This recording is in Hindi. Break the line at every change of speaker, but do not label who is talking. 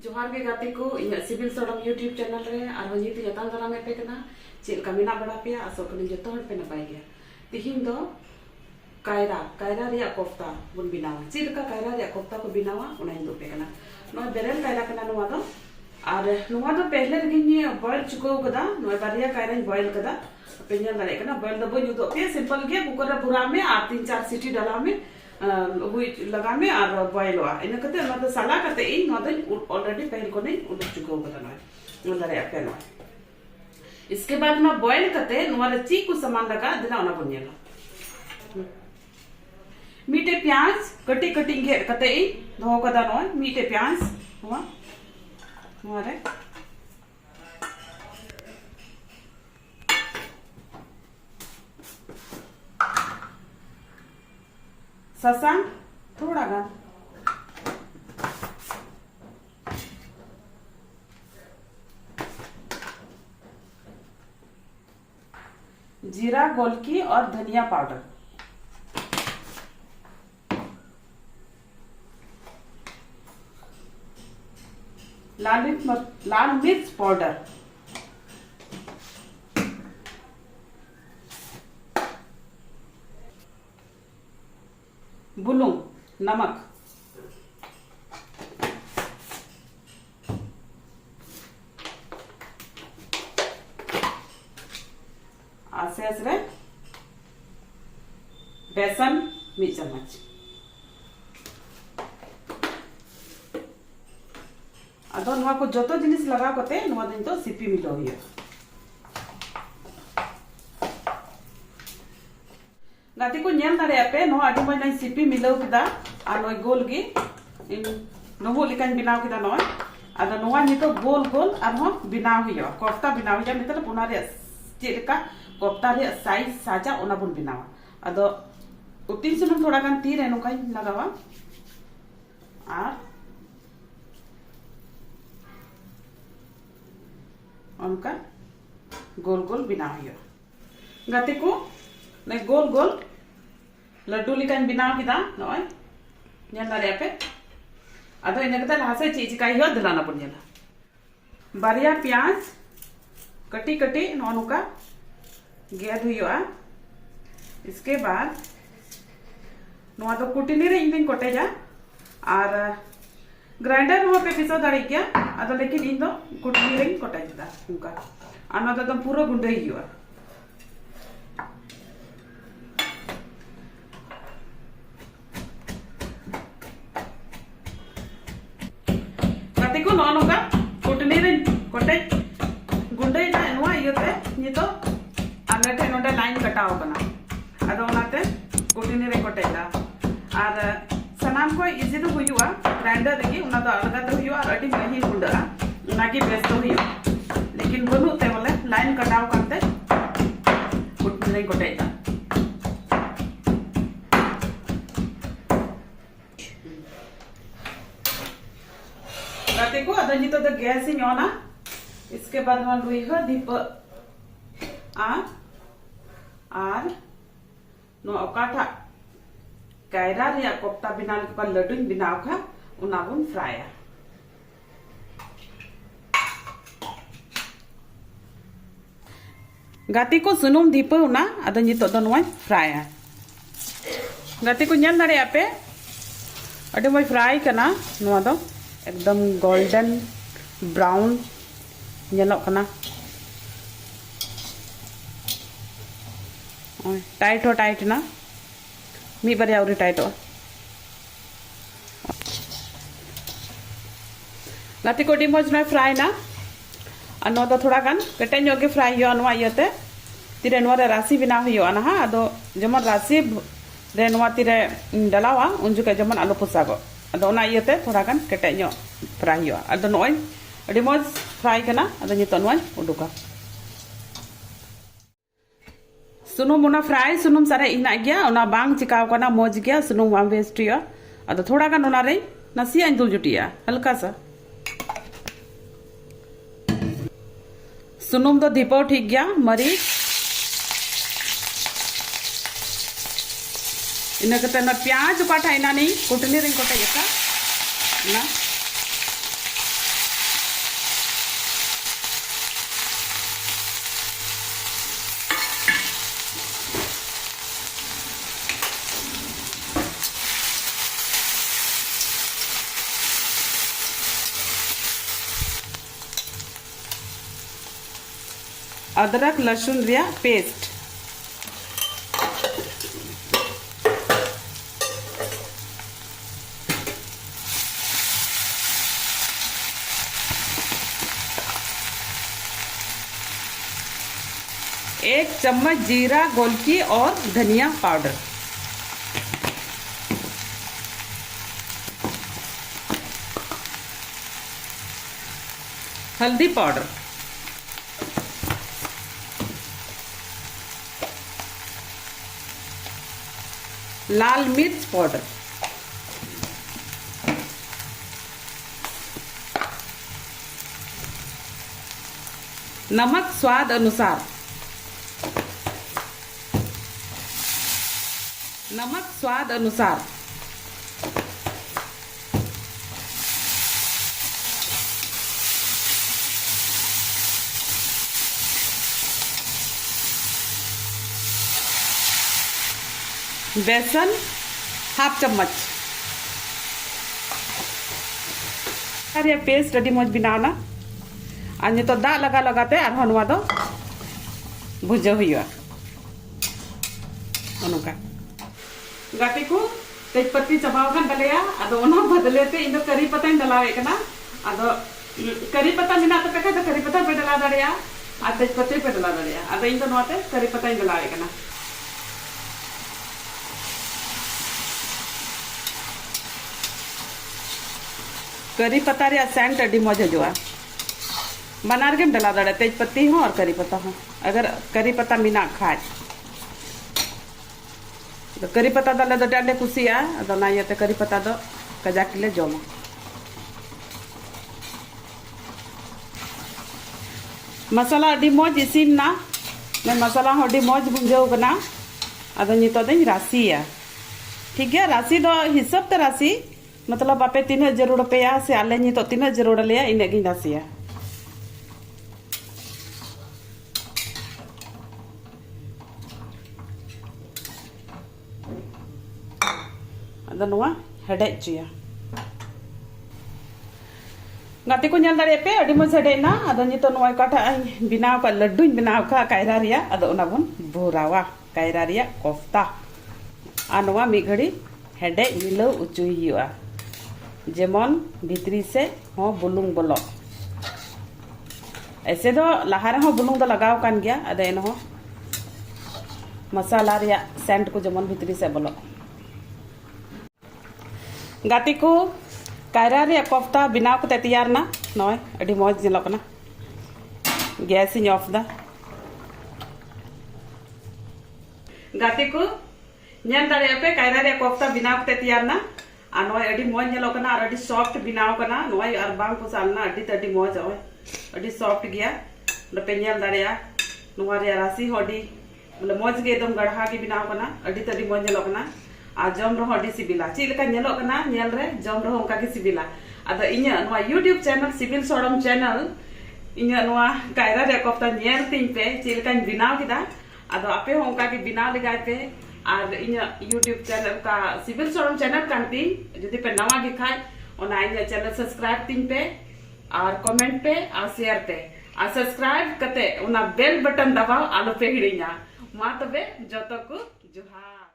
जोहार के गाते को इन सिविल सड़क यूट्यूब चैनल रे और नित जताल दाराम पे कना चेल का मेना बड़ा पे आसो कनी जतो हर पे नपाय गया तिहिन दो कायरा कायरा रिया कोफ्ता बुन बिनावा चेल का कायरा रिया कोफ्ता को बिनावा उना हिंदो पे कना नो बेरल कायरा कना नुवा दो और नुवा दो पहले रगिनी बॉयल चुको कदा नो बारिया कायरा बॉयल कदा पेंजल दारे कना बॉयल दो बनु दो पे सिंपल के कुकर रे पूरा में 3-4 सीटी डाला में हुई लगा में और बॉयल हुआ इन कते ना तो साला कते इन ना तो ऑलरेडी पहले को नहीं उड़ चुको बता ना दारे पे ना इसके बाद ना बॉयल कते नोरे चीकू सामान लगा दिना ना बनिएगा मीठे प्याज कटी कटिंग घेर कते दो कदा नो मीठे प्याज हुआ नोरे ससांग थोड़ा गा जीरा गोलकी और धनिया पाउडर लाल मिर्च पाउडर बुलूं नमक आसे आसरे बेसन 1 चम्मच अदो नवा को जतो जिनिस लगा कते नवा दिन तो सिपी मिलो हियो गाती को नेल दारे पे नो आदि मय नै सिपी मिलो किदा आ नो गोल गी इन नोबो लिकान बिनाव किदा नो आदा नोवा नितो गोल गोल आ हो बिनाव हियो कोफ्ता बिनाव जा मितल पुना रे चेलका कोफ्ता रे साइज साजा ओना बुन बिनाव आदो उतिन सुनुम थोड़ा गान ती रे नो काई लगावा आ उनका गोल गोल बिनाव हियो गाती को नै गोल गोल लड्डू लिकान बिनाव किदा नय नेल दारे पे अदो इन कदा लासे चीज का हियो दिलाना पड़ेला बारिया प्याज कटी कटी नोनुका गेद हुआ इसके बाद नोआ तो कुटिनी रे इंदिन कोटेजा और ग्राइंडर हो पे पिसो दाड़ी गया अदो लेकिन इन दो कुटिनी रे कोटेजा उनका अना तो एकदम पूरा गुंडे हियो को नॉन होगा कुटनी रे कोटे गुंडे ना नवा इयोते नि तो आगे थे नोडे लाइन कटाव बना अदो ओनाते कुटनी रे कोटेला और सनाम को इजी तो हुयुआ ग्राइंडर रे उना तो अलग तो हुयुआ और अडी मही गुंडा ना की बेस्ट तो हुयो लेकिन बनु ते बोले लाइन कटाव करते कुटनी रे कोटेला को अदो नितो द गैस इन ऑन इसके बाद वन लुई ह दीप आर नो ओकाटा कायरा रे कोफ्ता बिनाल का लड्डू बिनाव का उना बुन फ्राई गाती को सुनुम दीप उना अदो नितो दो नोय फ्राई गाती को नेल दारे पे अडे मोय फ्राई कना नोवा दो एकदम गोल्डन ब्राउन नेलो कना टाइट ना मी बारे आउरी टाइट गाती को डी मज न फ्राई ना अनो तो थोड़ा गान कटे गे फ्राई हियो नवा इयते तिरे नवा रे राशि बिना हियो ना हा अदो जमन राशि रे नवा तिरे डलावा उन जुके जमन आलू पुसागो अदो ना इयते थोड़ा गान कटे फ्राई हियो अदो नोय अडी मज फ्राई कना अदो नितो नोय उडुका सुनुम उना फ्राई सुनुम सारे इना गया उना बांग चिकाव कना मज गया सुनुम वाम वेस्ट हियो अदो थोड़ा गान उना रे नसिया इंदुल जुटिया हल्का सा सुनुम तो दीपो ठीक गया मरीच ina kata na piaj kata ina ni kutni ring kota yaka na अदरक लहसुन रिया पेस्ट, एक चम्मच जीरा गोलकी और धनिया पाउडर, हल्दी पाउडर, लाल मिर्च पाउडर, नमक स्वाद अनुसार, नमक स्वाद अनुसार, बेसन हाफ चम्मच। अरे पेस्ट अभी मज बनावना और नितो दाग लगा लगाते और दो भुजा हुआ ओनका गाते को तेजपत्ती चबावकन तलेया अदो ओना बदलेते इन करी पत्ता डलावे कना अदो करी पत्ता मिना तो पेका तो करी पत्ता पे डला दड़िया और तेजपत्ती पे डला दड़िया अदो इन तो नोते करी पत्ता डलावे कना। करी पत्ता रे सेंट अभी मज हजूआ बनार के डला दड़े तेजपत्ती हो और करी पत्ता हो अगर करी पत्ता मिना खाए तो करी पत्ता दले दो डाले कुसिया अदो ना ये करी पत्ता दो कजाकिले जमा मसाला अभी मज इसीन ना मैं मसाला हो अभी मज भुंजाव कना अदो नितो दे रासिया ठीक है राशि दो हिसाब ते राशि मतलब आपे तीन जरूर पेया से आले नितो तीन जरूर ले इने गिन रासिया अदो नोआ हेडे चिया गाते को नल दाड़े पे अडी मज हेडे ना अदो नितो नोआ काटा बिनाव का लड्डू बिनाव का कायरा रिया अदो ओना बन भोरावा कायरा रिया कोफ्ता आ नोआ मी घड़ी हेडे मिलो उचुई हुआ जेमन भीतरी से हो बुलुंग बोलो ऐसे दो लहा रे हो बुलुंग दो लगाव कान गया अदो एन हो मसाला रिया सेंट को जेमन भीतरी से बोलो गाती को कायरा रे कोफ्ता बिनाव को तैयार ना नय अडी मौज जिलो कना गैस इन ऑफ दा गाती को ñan dare पे कायरा रे कोफ्ता बिनाव को तैयार ना आ नय अडी मौज जिलो कना और अडी सॉफ्ट बिनाव कना नय और बांग को सालना अडी तडी मौज होय अडी सॉफ्ट गया पे ñal दare नोआ रे राशि होडी बोले मौज गे एकदम गढ़ा के बिनाव कना अडी तडी मौज जिलो कना आ जम रहो अडी सिबिला ची लेका ñelo कना ñel रे जम रहो उनका के सिबिला अदो इnya नोआ YouTube चैनल सिबिल सोडम चैनल इnya नोआ कायरा रे कोफ्ता ñel तिन पे ची लेका बिनाव किदा अदो आपे हो उनका के बिनाव लगाय पे और इnya YouTube चैनल का सिबिल सोडम चैनल कांती जदी पे नवा दिखाय ओना इnya चैनल सब्सक्राइब तिन पे और कमेंट पे और शेयर पे और सब्सक्राइब कते ओना बेल बटन दबाओ आलो पे हिड़िया मा तबे जतो को जोहार।